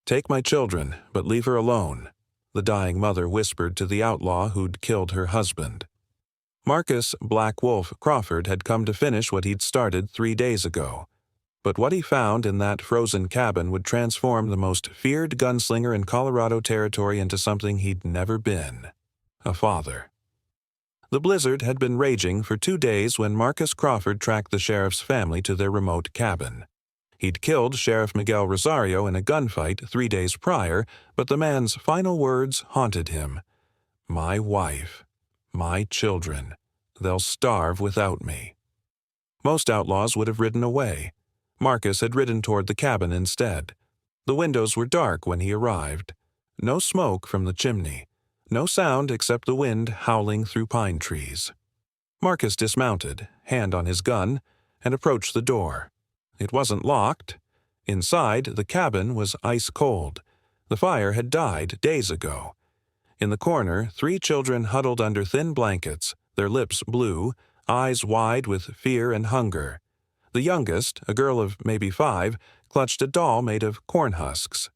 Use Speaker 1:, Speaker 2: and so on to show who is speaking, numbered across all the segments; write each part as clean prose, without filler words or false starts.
Speaker 1: "Take my children, but leave her alone," the dying mother whispered to the outlaw who'd killed her husband. Marcus Black Wolf Crawford had come to finish what he'd started 3 days ago. But what he found in that frozen cabin would transform the most feared gunslinger in Colorado Territory into something he'd never been: a father. The blizzard had been raging for 2 days when Marcus Crawford tracked the sheriff's family to their remote cabin. He'd killed Sheriff Miguel Rosario in a gunfight 3 days prior, but the man's final words haunted him. "My wife, my children, they'll starve without me." Most outlaws would have ridden away. Marcus had ridden toward the cabin instead. The windows were dark when he arrived. No smoke from the chimney. No sound except the wind howling through pine trees. Marcus dismounted, hand on his gun, and approached the door. It wasn't locked. Inside, the cabin was ice cold. The fire had died days ago. In the corner, 3 children huddled under thin blankets, their lips blue, eyes wide with fear and hunger. The youngest, a girl of maybe 5, clutched a doll made of corn husks.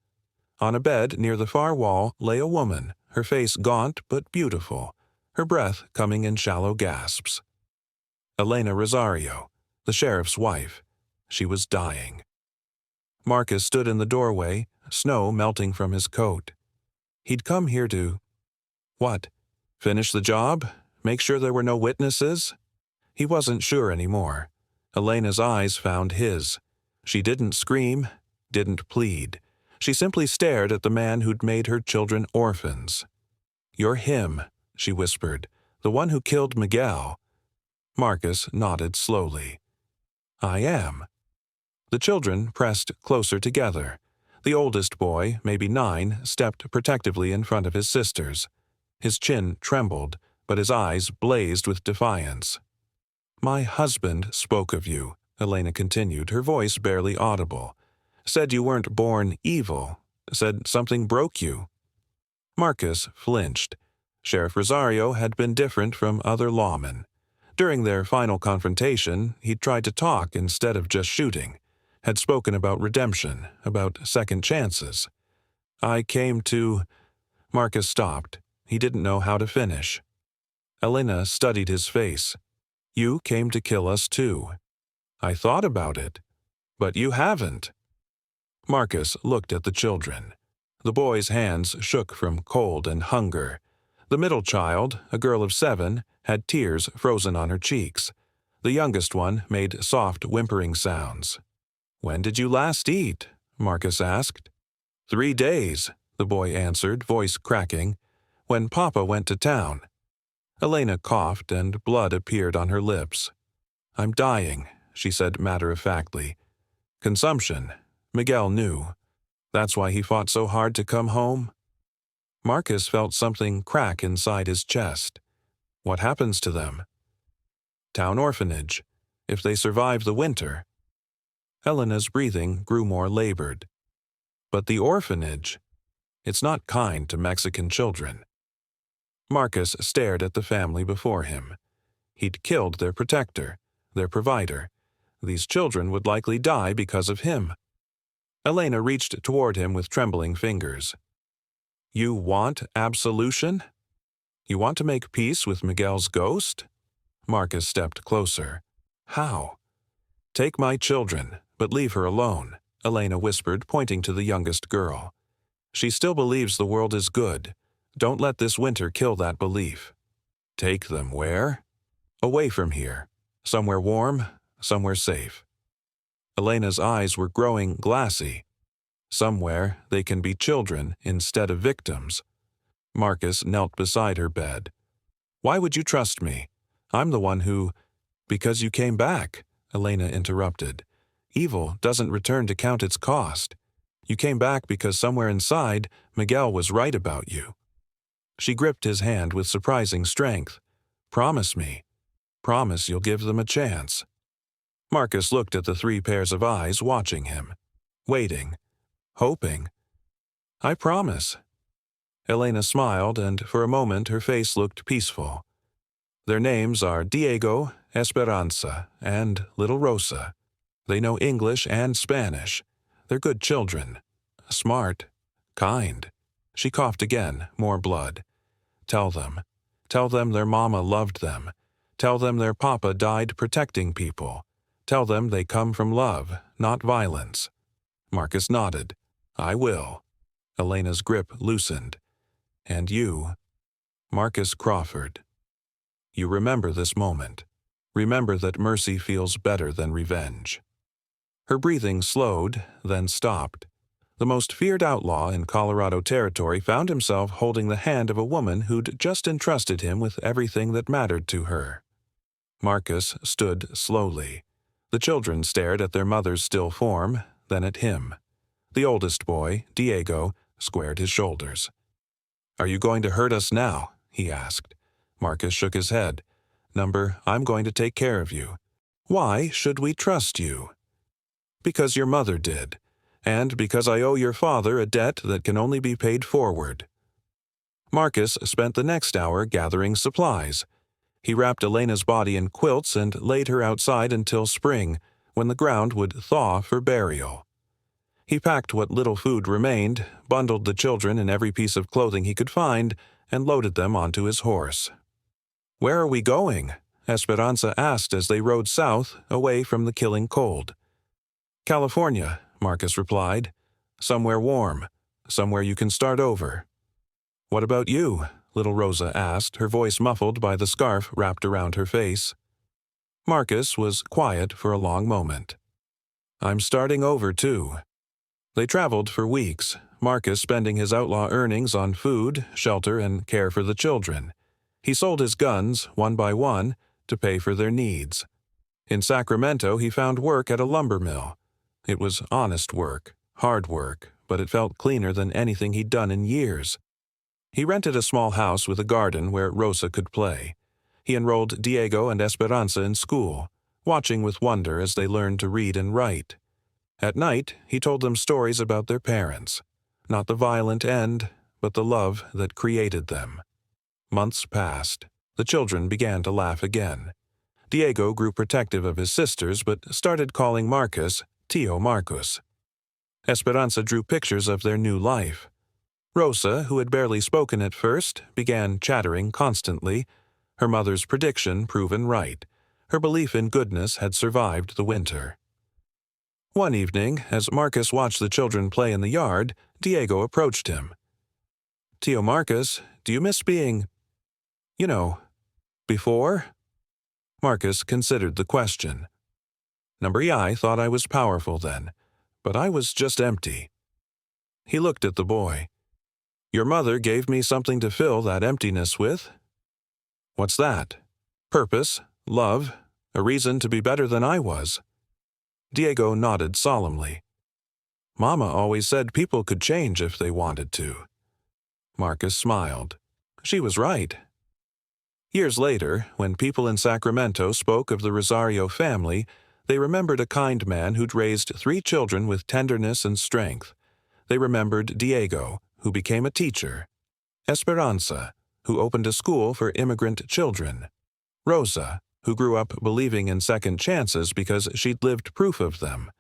Speaker 1: On a bed near the far wall lay a woman, her face gaunt but beautiful, her breath coming in shallow gasps. Elena Rosario, the sheriff's wife. She was dying. Marcus stood in the doorway, snow melting from his coat. He'd come here to... what? Finish the job? Make sure there were no witnesses? He wasn't sure anymore. Elena's eyes found his. She didn't scream, didn't plead. She simply stared at the man who'd made her children orphans. "You're him," she whispered, "the one who killed Miguel." Marcus nodded slowly. "I am." The children pressed closer together. The oldest boy, maybe 9, stepped protectively in front of his sisters. His chin trembled, but his eyes blazed with defiance. "My husband spoke of you," Elena continued, her voice barely audible. "Said you weren't born evil. Said something broke you." Marcus flinched. Sheriff Rosario had been different from other lawmen. During their final confrontation, he'd tried to talk instead of just shooting. Had spoken about redemption, about second chances. "I came to..." Marcus stopped. He didn't know how to finish. Elena studied his face. "You came to kill us too." "I thought about it." "But you haven't." Marcus looked at the children. The boy's hands shook from cold and hunger. The middle child, a girl of 7, had tears frozen on her cheeks. The youngest one made soft whimpering sounds. "When did you last eat?" Marcus asked. 3 days, the boy answered, voice cracking. "When Papa went to town." Elena coughed and blood appeared on her lips. "I'm dying," she said matter-of-factly. "Consumption. Miguel knew. That's why he fought so hard to come home." Marcus felt something crack inside his chest. What happens to them? Town orphanage. If they survive the winter. Elena's breathing grew more labored. But the orphanage? It's not kind to Mexican children. Marcus stared at the family before him. He'd killed their protector, their provider. These children would likely die because of him. Elena reached toward him with trembling fingers. "You want absolution? You want to make peace with Miguel's ghost?" Marcus stepped closer. "How?" "Take my children, but leave her alone," Elena whispered, pointing to the youngest girl. "She still believes the world is good. Don't let this winter kill that belief." "Take them where?" "Away from here. Somewhere warm, somewhere safe." Elena's eyes were growing glassy. "Somewhere they can be children instead of victims." Marcus knelt beside her bed. "Why would you trust me? I'm the one who—" "Because you came back," Elena interrupted. "Evil doesn't return to count its cost. You came back because somewhere inside, Miguel was right about you." She gripped his hand with surprising strength. "Promise me. Promise you'll give them a chance." Marcus looked at the 3 pairs of eyes watching him. Waiting. Hoping. "I promise." Elena smiled, and for a moment her face looked peaceful. "Their names are Diego, Esperanza, and Little Rosa. They know English and Spanish. They're good children. Smart. Kind. She coughed again, more blood. Tell them. Tell them their mama loved them. Tell them their papa died protecting people. Tell them they come from love, not violence. Marcus nodded. I will. Elena's grip loosened. And you, Marcus Crawford. You remember this moment. Remember that mercy feels better than revenge. Her breathing slowed, then stopped. The most feared outlaw in Colorado territory found himself holding the hand of a woman who'd just entrusted him with everything that mattered to her. Marcus stood slowly. The children stared at their mother's still form, then at him. The oldest boy, Diego, squared his shoulders. Are you going to hurt us now? He asked. Marcus shook his head. I'm going to take care of you. Why should we trust you? Because your mother did, and because I owe your father a debt that can only be paid forward. Marcus spent the next hour gathering supplies. He wrapped Elena's body in quilts and laid her outside until spring, when the ground would thaw for burial. He packed what little food remained, bundled the children in every piece of clothing he could find, and loaded them onto his horse. Where are we going? Esperanza asked as they rode south, away from the killing cold. California, Marcus replied. Somewhere warm. Somewhere you can start over. What about you? Little Rosa asked, her voice muffled by the scarf wrapped around her face. Marcus was quiet for a long moment. I'm starting over, too. They traveled for weeks, Marcus spending his outlaw earnings on food, shelter, and care for the children. He sold his guns, one by one, to pay for their needs. In Sacramento, he found work at a lumber mill. It was honest work, hard work, but it felt cleaner than anything he'd done in years. He rented a small house with a garden where Rosa could play. He enrolled Diego and Esperanza in school, watching with wonder as they learned to read and write. At night, he told them stories about their parents. Not the violent end, but the love that created them. Months passed. The children began to laugh again. Diego grew protective of his sisters, but started calling Marcus Tio Marcus. Esperanza drew pictures of their new life. Rosa, who had barely spoken at first, began chattering constantly. Her mother's prediction proven right. Her belief in goodness had survived the winter. One evening, as Marcus watched the children play in the yard, Diego approached him. Tio Marcus, do you miss being, before? Marcus considered the question. I thought I was powerful then, but I was just empty. He looked at the boy. Your mother gave me something to fill that emptiness with. What's that? Purpose, love, a reason to be better than I was. Diego nodded solemnly. Mama always said people could change if they wanted to. Marcus smiled. She was right. Years later, when people in Sacramento spoke of the Rosario family, they remembered a kind man who'd raised 3 children with tenderness and strength. They remembered Diego, who became a teacher, Esperanza, who opened a school for immigrant children, Rosa, who grew up believing in second chances because she'd lived proof of them.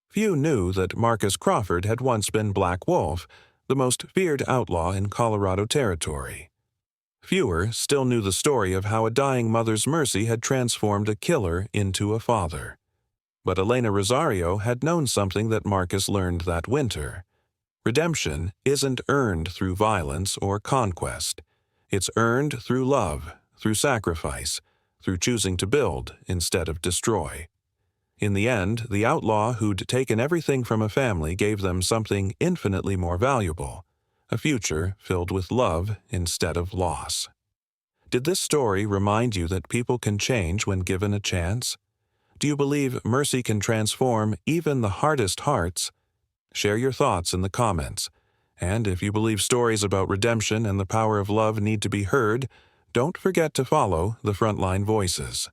Speaker 1: Few knew that Marcus Crawford had once been Black Wolf, the most feared outlaw in Colorado territory. Fewer still knew the story of how a dying mother's mercy had transformed a killer into a father. But Elena Rosario had known something that Marcus learned that winter. Redemption isn't earned through violence or conquest. It's earned through love, through sacrifice, through choosing to build instead of destroy. In the end, the outlaw who'd taken everything from a family gave them something infinitely more valuable, a future filled with love instead of loss. Did this story remind you that people can change when given a chance? Do you believe mercy can transform even the hardest hearts? Share your thoughts in the comments. And if you believe stories about redemption and the power of love need to be heard, don't forget to follow the Frontline Voices.